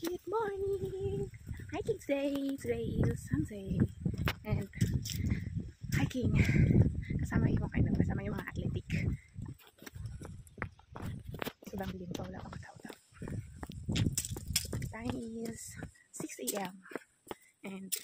Good morning! Hiking day! Today is Sunday. And hiking. Kasama yung mga athletic. Ibang bilin pa, wala pang tao. Time is 6 AM. And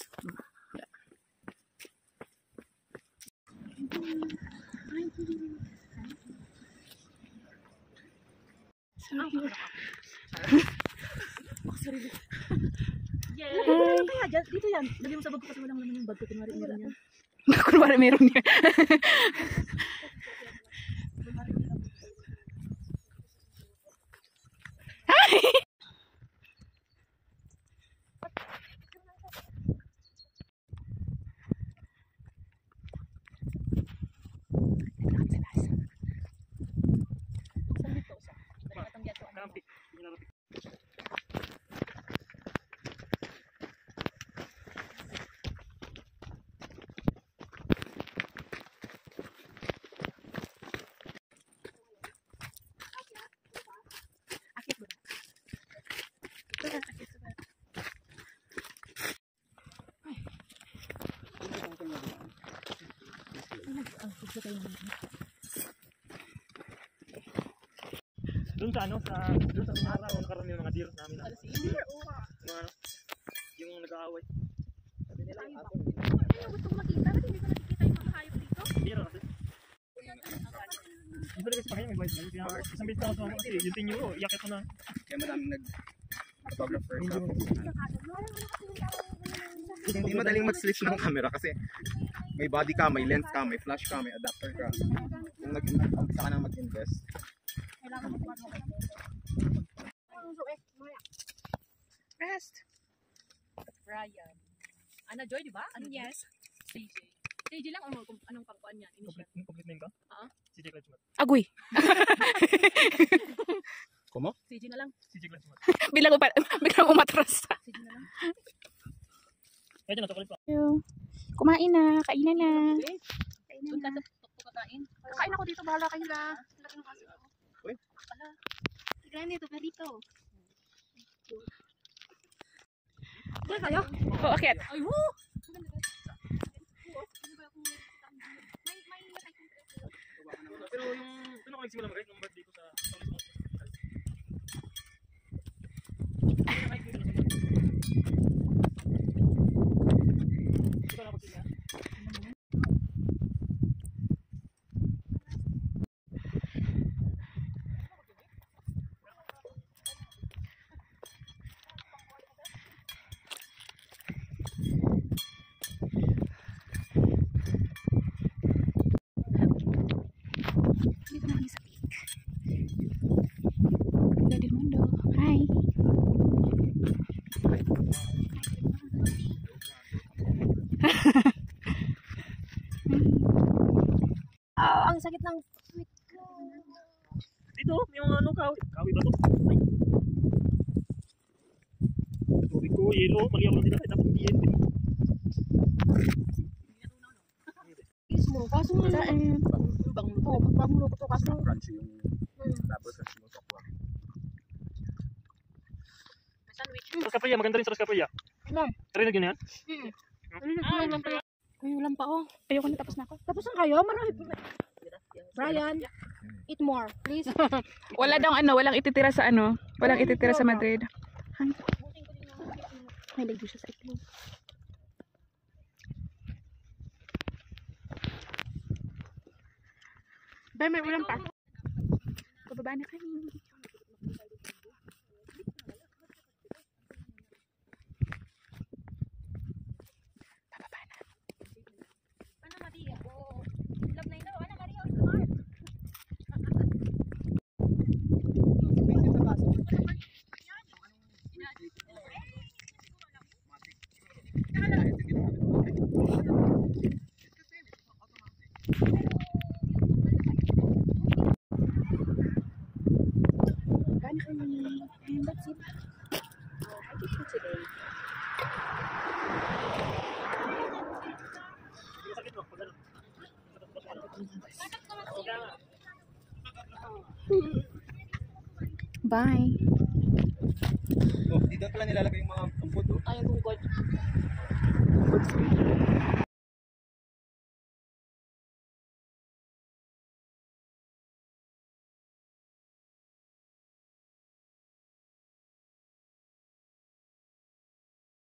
Sorry. Hi! Dito yan. Dali mo sa bag ko kasi walang naman yung bag ko. Kunwari meron yan. Kunwari meron yan. Doon sa Umara, nakaroon yung mga deer namin. Yung nag-aaway. Gusto ko makita. Ba't hindi ko nakikita yung mga hayop dito? Deer kasi. Iba rin kasi pa kayo, may white light. Isang beses ako sa kasi yung tinyo ko, iakit ko na. Kaya maraming nag-photographer sa hindi madaling mag-switch ng camera kasi may body ka, may lens ka, may flash ka, may adapter ka. Kung nag-umpisa ka na mag-invest. Rest. Brian. Ana Joy, di ba? Ano yes? CJ. CJ lang anong pangkuan niya? Complete name ka? CJ Klatsumat. Agoy. Kumo? CJ na lang. CJ Klatsumat. Biglang umatras. CJ na lang. Kaya dyan, natukulit pa. Kumain na. Kainan na. Doon ka sa tuktukatain. Kain ako dito. Bahala kayo na. Laki ng kaso ako. Uy. Bahala. Grande ito. Perito. Diyan kayo? Oo, akit. Ay, woo! Pero yung doon ako nagsimula mag-ride nung birthday ko sa Dito na kami sa peak. Del Mundo. Hi. Ang sakit ng sweet ko. dito, yung ano, kawi ba to? Tubig ko, yelo, mali ako lang din dapat hindi yelo. Mo, kaso nga banglo ko to kaso. Crunchy yung tapos sa sinusok. Sandwich. Sa Kapaya, maganda rin sa Kapaya. Ma'am. Tarinig yun yan? Ay, ulam pa oh. Ayoko na, tapos na ako. Tapos na kayo? Marami pa. Brian, eat more, please. Walang ititira sa walang ititira sa Madrid. May lagay siya sa itlog. Bay, may ulam pa. Pababa na kami. Pababa na. Ano Maria? Oh, love na ito. Ano Maria? Smart. And that's it. Our hiking for today. Bye. Oh, doon pala nilalagay yung mga food. Oh. Ay, yung tungkod. Food,